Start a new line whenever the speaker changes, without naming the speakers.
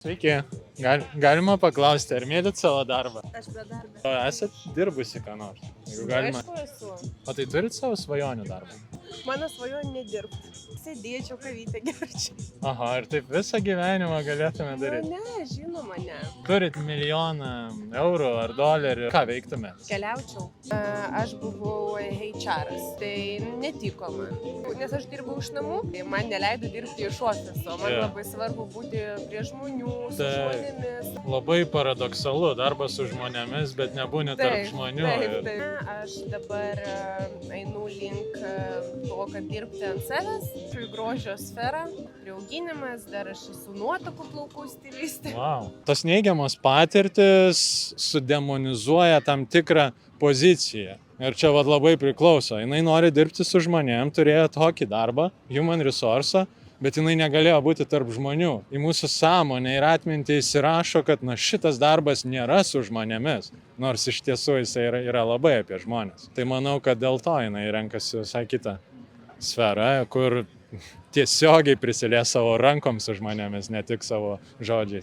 Sveiki, galima paklausti, ar mėlyt savo darbą?
Aš bedarbė.
O esat dirbusi ką nors? Jeigu galima.
Aišku esu.
O tai turit savo svajonių darbą?
Mano svajonė nedirbti. Sėdėčiau, kavytę gerčiau.
Aha, ir taip visą gyvenimą galėtume daryti.
Ne, žinoma, ne.
Turit milijoną eurų ar dolerių, ką veiktumėt?
Keliaučiau. Aš buvau HR-as, tai netiko man. Nes aš dirbau iš namų, tai man neleido dirbti iš ofiso. Man labai svarbu būti prie žmonių, su žmonėmis.
Labai paradoksalu, darbas su žmonėmis, bet nebūni tarp žmonių.
Taip. Aš dabar einu link to, kad dirbti ant savęs, į grožio sferą, prieauginimas, dar aš esu nuotakų plaukų stilistė.
Wow. Tos neigiamos patirtis sudemonizuoja tam tikrą poziciją. Ir čia labai priklauso. Jinai nori dirbti su žmonėm, turėjo tokį darbą, human resource, bet jinai negalėjo būti tarp žmonių. Į mūsų sąmonę ir atmintį įsirašo, kad šitas darbas nėra su žmonėmis, nors iš tiesų jisai yra labai apie žmonės. Tai manau, kad dėl to jinai renkasi visai kitą sferą, kur tiesiogiai prisilies savo rankom su žmonėmis, ne tik savo žodžiais.